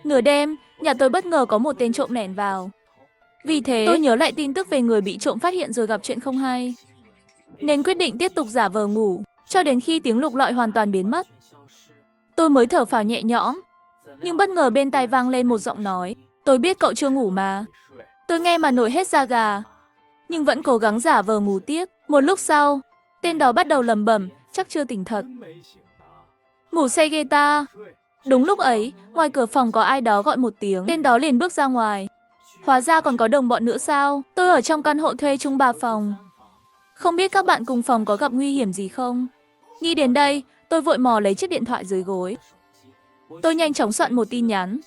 Nửa đêm, nhà tôi bất ngờ có một tên trộm lẻn vào. Vì thế, tôi nhớ lại tin tức về người bị trộm phát hiện rồi gặp chuyện không hay. Nên quyết định tiếp tục giả vờ ngủ, cho đến khi tiếng lục lọi hoàn toàn biến mất. Tôi mới thở phào nhẹ nhõm. Nhưng bất ngờ bên tai vang lên một giọng nói. Tôi biết cậu chưa ngủ mà. Tôi nghe mà nổi hết da gà. Nhưng vẫn cố gắng giả vờ ngủ tiếp. Một lúc sau, tên đó bắt đầu lẩm bẩm, chắc chưa tỉnh thật. Ngủ say ghê ta. Đúng lúc ấy, ngoài cửa phòng có ai đó gọi một tiếng. Tên đó liền bước ra ngoài. Hóa ra còn có đồng bọn nữa sao? Tôi ở trong căn hộ thuê chung 3 phòng. Không biết các bạn cùng phòng có gặp nguy hiểm gì không? Nghĩ đến đây, tôi vội mò lấy chiếc điện thoại dưới gối. Tôi nhanh chóng soạn một tin nhắn,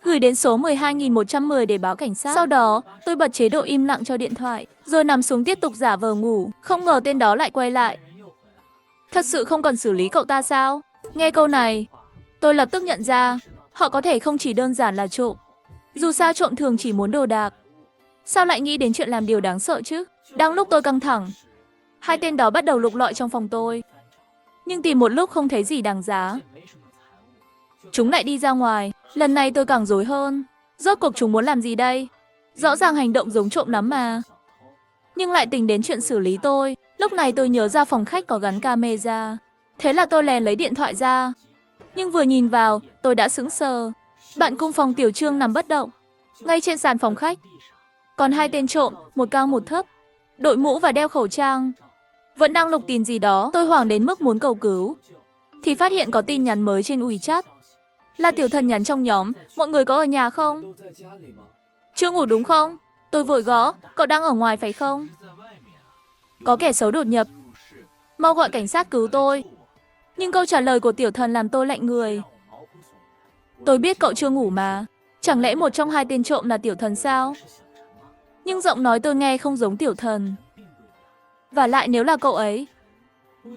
gửi đến số 12110 để báo cảnh sát. Sau đó, tôi bật chế độ im lặng cho điện thoại, rồi nằm xuống tiếp tục giả vờ ngủ. Không ngờ tên đó lại quay lại. Thật sự không cần xử lý cậu ta sao? Nghe câu này, tôi lập tức nhận ra, họ có thể không chỉ đơn giản là trộm. Dù sao trộm thường chỉ muốn đồ đạc. Sao lại nghĩ đến chuyện làm điều đáng sợ chứ? Đang lúc tôi căng thẳng, hai tên đó bắt đầu lục lọi trong phòng tôi. Nhưng tìm một lúc không thấy gì đáng giá. Chúng lại đi ra ngoài. Lần này tôi càng rối hơn. Rốt cuộc chúng muốn làm gì đây? Rõ ràng hành động giống trộm lắm mà. Nhưng lại tính đến chuyện xử lý tôi. Lúc này tôi nhớ ra phòng khách có gắn camera. Thế là tôi lèn lấy điện thoại ra. Nhưng vừa nhìn vào, tôi đã sững sờ. Bạn cùng phòng Tiểu Trương nằm bất động, ngay trên sàn phòng khách. Còn hai tên trộm, một cao một thấp, đội mũ và đeo khẩu trang, vẫn đang lục tìm gì đó. Tôi hoảng đến mức muốn cầu cứu. Thì phát hiện có tin nhắn mới trên WeChat. Là Tiểu Thần nhắn trong nhóm, mọi người có ở nhà không? Chưa ngủ đúng không? Tôi vội gõ, cậu đang ở ngoài phải không? Có kẻ xấu đột nhập. Mau gọi cảnh sát cứu tôi. Nhưng câu trả lời của Tiểu Thần làm tôi lạnh người. Tôi biết cậu chưa ngủ mà. Chẳng lẽ một trong hai tên trộm là Tiểu Thần sao? Nhưng giọng nói tôi nghe không giống Tiểu Thần. Và lại nếu là cậu ấy,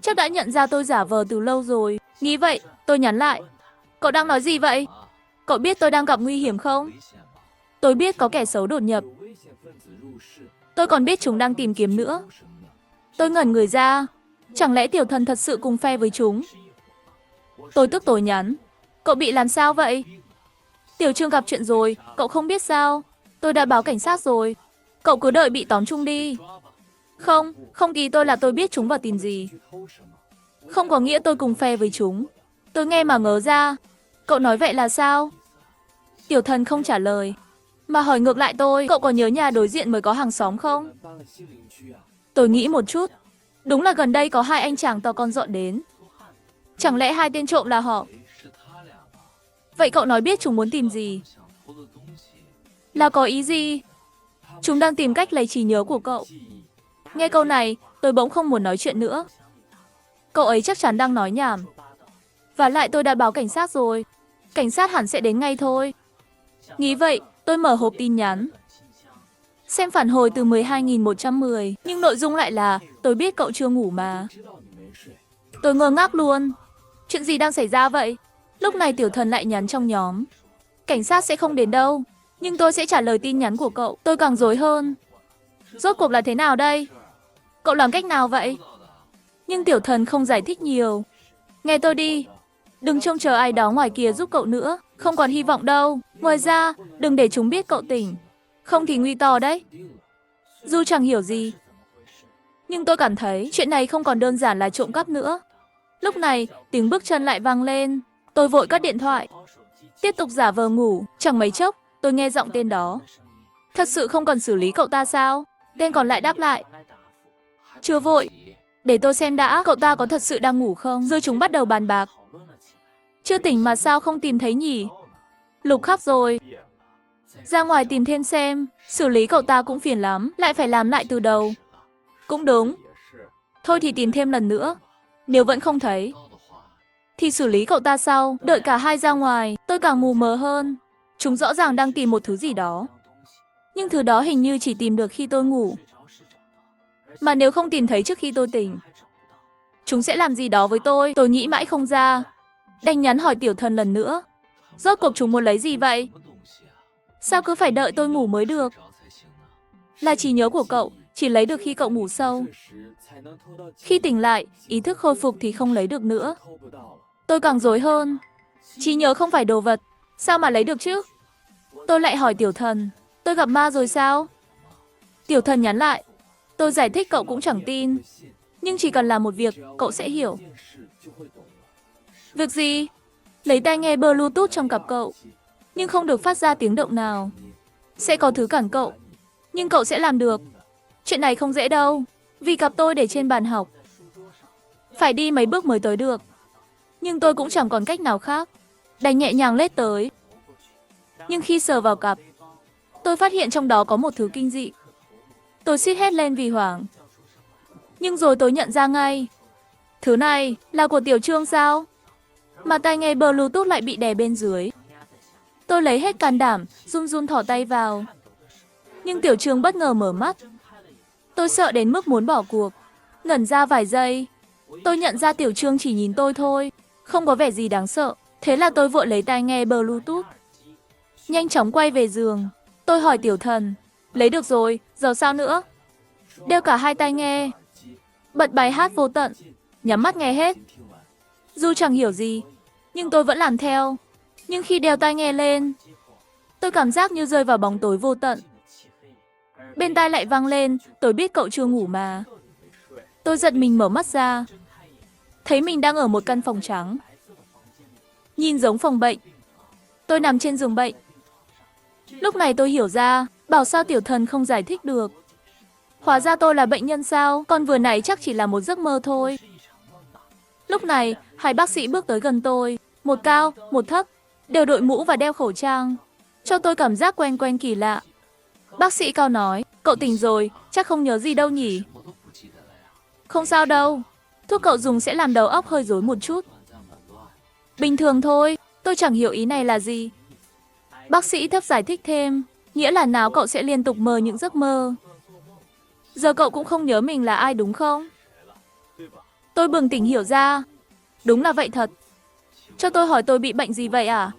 chắc đã nhận ra tôi giả vờ từ lâu rồi. Nghĩ vậy, tôi nhắn lại. Cậu đang nói gì vậy? Cậu biết tôi đang gặp nguy hiểm không? Tôi biết có kẻ xấu đột nhập. Tôi còn biết chúng đang tìm kiếm nữa. Tôi ngẩn người ra. Chẳng lẽ Tiểu Thần thật sự cùng phe với chúng? Tôi tức tối nhắn. Cậu bị làm sao vậy? Tiểu Trương gặp chuyện rồi, cậu không biết sao? Tôi đã báo cảnh sát rồi. Cậu cứ đợi bị tóm chung đi. Không, không ý tôi là tôi biết chúng vào tìm gì. Không có nghĩa tôi cùng phe với chúng. Tôi nghe mà ngớ ra. Cậu nói vậy là sao? Tiểu Thần không trả lời, mà hỏi ngược lại tôi. Cậu có nhớ nhà đối diện mới có hàng xóm không? Tôi nghĩ một chút. Đúng là gần đây có hai anh chàng to con dọn đến. Chẳng lẽ hai tên trộm là họ? Vậy cậu nói biết chúng muốn tìm gì? Là có ý gì? Chúng đang tìm cách lấy trí nhớ của cậu. Nghe câu này, tôi bỗng không muốn nói chuyện nữa. Cậu ấy chắc chắn đang nói nhảm. Và lại tôi đã báo cảnh sát rồi. Cảnh sát hẳn sẽ đến ngay thôi. Nghĩ vậy, tôi mở hộp tin nhắn. Xem phản hồi từ 12110. Nhưng nội dung lại là tôi biết cậu chưa ngủ mà. Tôi ngơ ngác luôn. Chuyện gì đang xảy ra vậy? Lúc này Tiểu Thần lại nhắn trong nhóm. Cảnh sát sẽ không đến đâu, nhưng tôi sẽ trả lời tin nhắn của cậu. Tôi càng rối hơn. Rốt cuộc là thế nào đây? Cậu làm cách nào vậy? Nhưng Tiểu Thần không giải thích nhiều. Nghe tôi đi. Đừng trông chờ ai đó ngoài kia giúp cậu nữa. Không còn hy vọng đâu. Ngoài ra, đừng để chúng biết cậu tỉnh. Không thì nguy to đấy. Dù chẳng hiểu gì, nhưng tôi cảm thấy chuyện này không còn đơn giản là trộm cắp nữa. Lúc này, tiếng bước chân lại vang lên. Tôi vội cất điện thoại, tiếp tục giả vờ ngủ. Chẳng mấy chốc, tôi nghe giọng tên đó. Thật sự không cần xử lý cậu ta sao? Tên còn lại đáp lại. Chưa vội. Để tôi xem đã, cậu ta có thật sự đang ngủ không? Rồi chúng bắt đầu bàn bạc. Chưa tỉnh mà sao không tìm thấy nhỉ? Lục khắp rồi. Ra ngoài tìm thêm xem. Xử lý cậu ta cũng phiền lắm. Lại phải làm lại từ đầu. Cũng đúng. Thôi thì tìm thêm lần nữa. Nếu vẫn không thấy, thì xử lý cậu ta sau. Đợi cả hai ra ngoài, tôi càng mù mờ hơn. Chúng rõ ràng đang tìm một thứ gì đó. Nhưng thứ đó hình như chỉ tìm được khi tôi ngủ. Mà nếu không tìm thấy trước khi tôi tỉnh, chúng sẽ làm gì đó với tôi. Tôi nghĩ mãi không ra. Đành nhắn hỏi Tiểu Thần lần nữa. Rốt cuộc chúng muốn lấy gì vậy? Sao cứ phải đợi tôi ngủ mới được? Là trí nhớ của cậu chỉ lấy được khi cậu ngủ sâu. Khi tỉnh lại, ý thức khôi phục thì không lấy được nữa. Tôi càng rối hơn. Trí nhớ không phải đồ vật, Sao mà lấy được chứ? Tôi lại hỏi Tiểu Thần, tôi gặp ma rồi sao? Tiểu Thần nhắn lại, tôi giải thích cậu cũng chẳng tin. Nhưng chỉ cần làm một việc, cậu sẽ hiểu. Việc gì? Lấy tai nghe Bluetooth trong cặp cậu, nhưng không được phát ra tiếng động nào. Sẽ có thứ cản cậu, nhưng cậu sẽ làm được. Chuyện này không dễ đâu, vì cặp tôi để trên bàn học. Phải đi mấy bước mới tới được. Nhưng tôi cũng chẳng còn cách nào khác, đành nhẹ nhàng lết tới. Nhưng khi sờ vào cặp, tôi phát hiện trong đó có một thứ kinh dị. Tôi suýt hét lên vì hoảng. Nhưng rồi tôi nhận ra ngay, thứ này là của Tiểu Trương sao? Mà tai nghe Bluetooth lại bị đè bên dưới. Tôi lấy hết can đảm, run run thò tay vào. Nhưng Tiểu Trương bất ngờ mở mắt. Tôi sợ đến mức muốn bỏ cuộc. Ngẩn ra vài giây, tôi nhận ra Tiểu Trương chỉ nhìn tôi thôi, không có vẻ gì đáng sợ. Thế là tôi vội lấy tai nghe Bluetooth, nhanh chóng quay về giường. Tôi hỏi Tiểu Thần, lấy được rồi, giờ sao nữa? Đeo cả hai tai nghe, bật bài hát vô tận, nhắm mắt nghe hết. Dù chẳng hiểu gì, nhưng tôi vẫn làm theo. Nhưng khi đeo tai nghe lên, tôi cảm giác như rơi vào bóng tối vô tận. Bên tai lại vang lên, tôi biết cậu chưa ngủ mà. Tôi giật mình mở mắt ra, thấy mình đang ở một căn phòng trắng, nhìn giống phòng bệnh. Tôi nằm trên giường bệnh. Lúc này tôi hiểu ra, bảo sao Tiểu Thần không giải thích được. Hóa ra tôi là bệnh nhân sao, còn vừa nãy chắc chỉ là một giấc mơ thôi. Lúc này, hai bác sĩ bước tới gần tôi, một cao, một thấp, đều đội mũ và đeo khẩu trang, cho tôi cảm giác quen quen kỳ lạ. Bác sĩ cao nói, cậu tỉnh rồi, chắc không nhớ gì đâu nhỉ? Không sao đâu, thuốc cậu dùng sẽ làm đầu óc hơi rối một chút. Bình thường thôi, tôi chẳng hiểu ý này là gì. Bác sĩ thấp giải thích thêm, nghĩa là não cậu sẽ liên tục mơ những giấc mơ. Giờ cậu cũng không nhớ mình là ai đúng không? Tôi bừng tỉnh hiểu ra, đúng là vậy thật. Cho tôi hỏi tôi bị bệnh gì vậy à?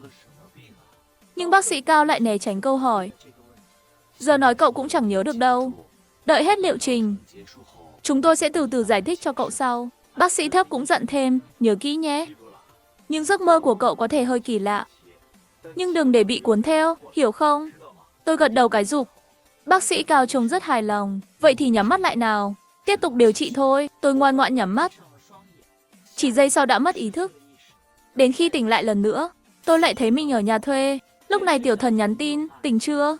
Nhưng bác sĩ cao lại né tránh câu hỏi. Giờ nói cậu cũng chẳng nhớ được đâu. Đợi hết liệu trình, chúng tôi sẽ từ từ giải thích cho cậu sau. Bác sĩ thấp cũng dặn thêm, nhớ kỹ nhé. Những giấc mơ của cậu có thể hơi kỳ lạ, nhưng đừng để bị cuốn theo, hiểu không? Tôi gật đầu cái rụp. Bác sĩ cao trông rất hài lòng. Vậy thì nhắm mắt lại nào, tiếp tục điều trị thôi. Tôi ngoan ngoãn nhắm mắt. Chỉ giây sau đã mất ý thức. Đến khi tỉnh lại lần nữa, tôi lại thấy mình ở nhà thuê. Lúc này Tiểu Thần nhắn tin, tỉnh chưa?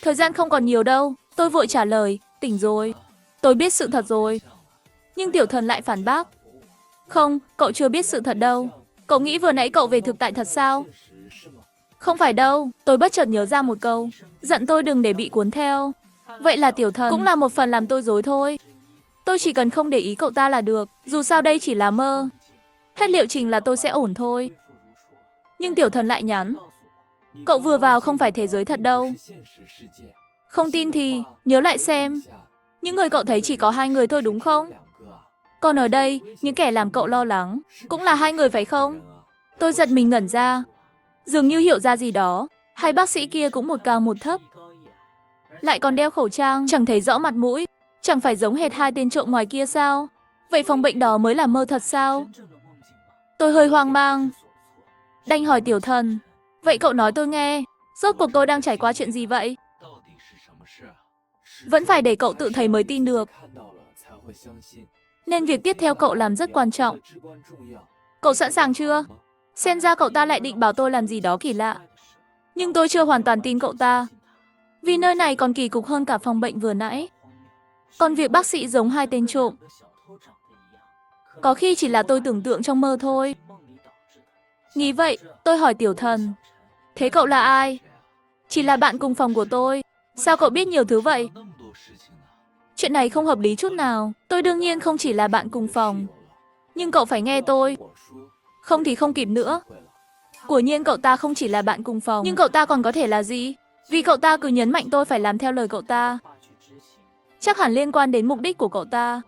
Thời gian không còn nhiều đâu. Tôi vội trả lời, tỉnh rồi. Tôi biết sự thật rồi. Nhưng Tiểu Thần lại phản bác. Không, cậu chưa biết sự thật đâu. Cậu nghĩ vừa nãy cậu về thực tại thật sao? Không phải đâu, tôi bất chợt nhớ ra một câu, dặn tôi đừng để bị cuốn theo. Vậy là Tiểu Thần cũng là một phần làm tôi rối thôi. Tôi chỉ cần không để ý cậu ta là được, dù sao đây chỉ là mơ. Hết liệu trình là tôi sẽ ổn thôi. Nhưng Tiểu Thần lại nhắn, cậu vừa vào không phải thế giới thật đâu. Không tin thì nhớ lại xem, những người cậu thấy chỉ có 2 người thôi đúng không? Còn ở đây, những kẻ làm cậu lo lắng cũng là 2 người phải không? Tôi giật mình ngẩn ra, dường như hiểu ra gì đó. Hai bác sĩ kia cũng một cao một thấp, lại còn đeo khẩu trang, chẳng thấy rõ mặt mũi. Chẳng phải giống hệt 2 tên trộm ngoài kia sao? Vậy phòng bệnh đó mới là mơ thật sao? Tôi hơi hoang mang, đành hỏi Tiểu Thần, vậy cậu nói tôi nghe, rốt cuộc tôi đang trải qua chuyện gì vậy? Vẫn phải để cậu tự thấy mới tin được. Nên việc tiếp theo cậu làm rất quan trọng. Cậu sẵn sàng chưa? Xem ra cậu ta lại định bảo tôi làm gì đó kỳ lạ. Nhưng tôi chưa hoàn toàn tin cậu ta, vì nơi này còn kỳ cục hơn cả phòng bệnh vừa nãy. Còn việc bác sĩ giống 2 tên trộm, có khi chỉ là tôi tưởng tượng trong mơ thôi. Nghĩ vậy, tôi hỏi Tiểu Thần, thế cậu là ai? Chỉ là bạn cùng phòng của tôi. Sao cậu biết nhiều thứ vậy? Chuyện này không hợp lý chút nào. Tôi đương nhiên không chỉ là bạn cùng phòng. Nhưng cậu phải nghe tôi, không thì không kịp nữa. Quả nhiên cậu ta không chỉ là bạn cùng phòng. Nhưng cậu ta còn có thể là gì? Vì cậu ta cứ nhấn mạnh tôi phải làm theo lời cậu ta. Chắc hẳn liên quan đến mục đích của cậu ta.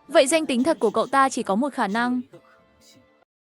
Vậy danh tính thật của cậu ta chỉ có một khả năng,